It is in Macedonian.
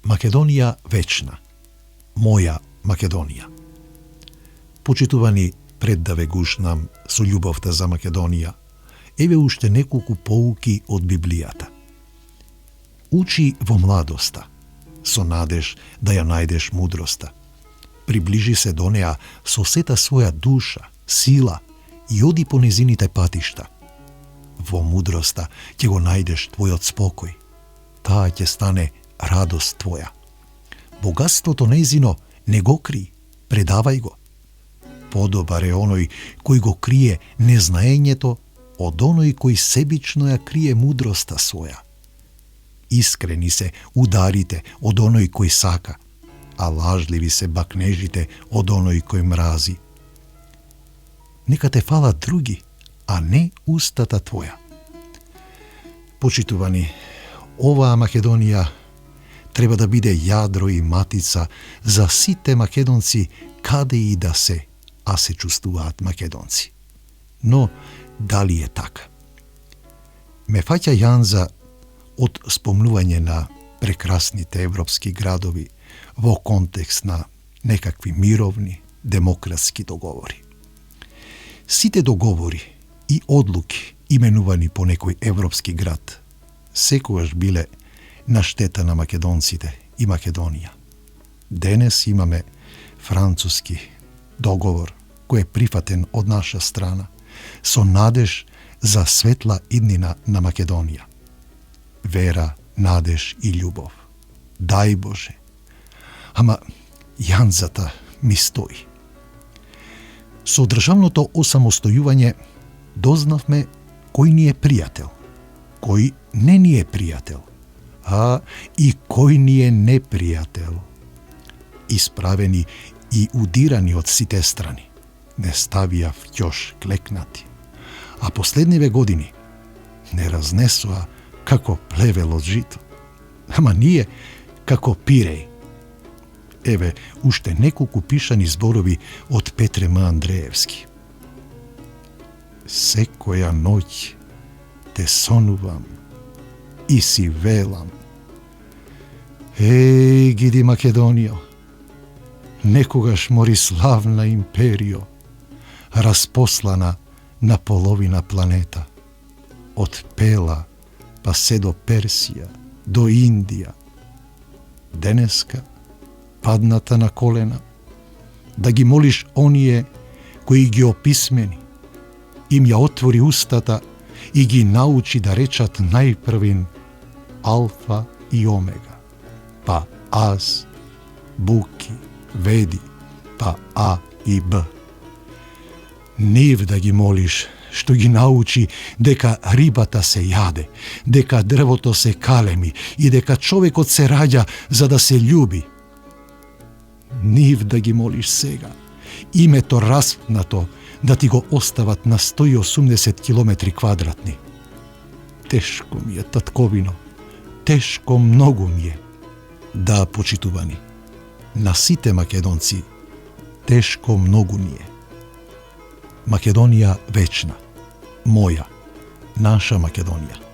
Македонија вечна, моја Македонија. Почитувани, пред да ве гушнам со љубовта за Македонија, еве уште неколку поуки од Библијата. Учи во младоста, со надеж да ја најдеш мудроста. Приближи се до неа со сета своја душа, сила и оди по незините патишта. Во мудроста ќе го најдеш твојот спокој. Таа ќе стане радост твоја. Богатството незино не го кри, предавај го. Подобар е оној кој го крие незнаењето од оној кој себично ја крие мудроста своја. Искрени се ударите од оној кој сака, а лажливи се бакнежите од оној кој мрази. Нека те фалат други, а не устата твоја. Почитувани, оваа Македонија треба да биде јадро и матица за сите македонци каде и да се, а се чувствуваат македонци. Но дали е така? Ме фаќа јанза од спомнување на прекрасните европски градови во контекст на некакви мировни, демократски договори. Сите договори и одлуки именувани по некој европски град секогаш биле на штета на македонците и Македонија. Денес имаме француски договор кој е прифатен од наша страна со надеж за светла иднина на Македонија. Вера, надеж и љубов. Дај Боже. Ама јанзата ми стои. Со државното осамостојување дознавме кој ни е пријател, кој не ни е пријател, а и кој ни е непријател. Исправени и удирани од сите страни, не ставија в ќош клекнати, а последниве години не разнесоа како плевел од жито, ама ние како пиреј. Еве, уште неколку пишани зборови од Петре М. Андреевски. Секоја ноќ те сонувам и си велам. Еј, гиди Македонијо, некогаш мориславна империо, распослана на половина планета, од Пела па се до Персија, до Индија. Денеска, падната на колена, да ги молиш оние кои ги описмени, им ја отвори устата и ги научи да речат најпрвин Алфа и Омега, па Аз, Буки, Веди, па А и Б. Нив да ги молиш, што ги научи дека рибата се јаде, дека дрвото се калеми и дека човекот се раѓа за да се љуби. Нив да ги молиш сега, името распнато да ти го остават на 180 километри квадратни. Тешко ми е, татковино, тешко многу ми е. Да, почитувани, на сите македонци тешко многу ни е. Македонија вечна, моја, наша Македонија.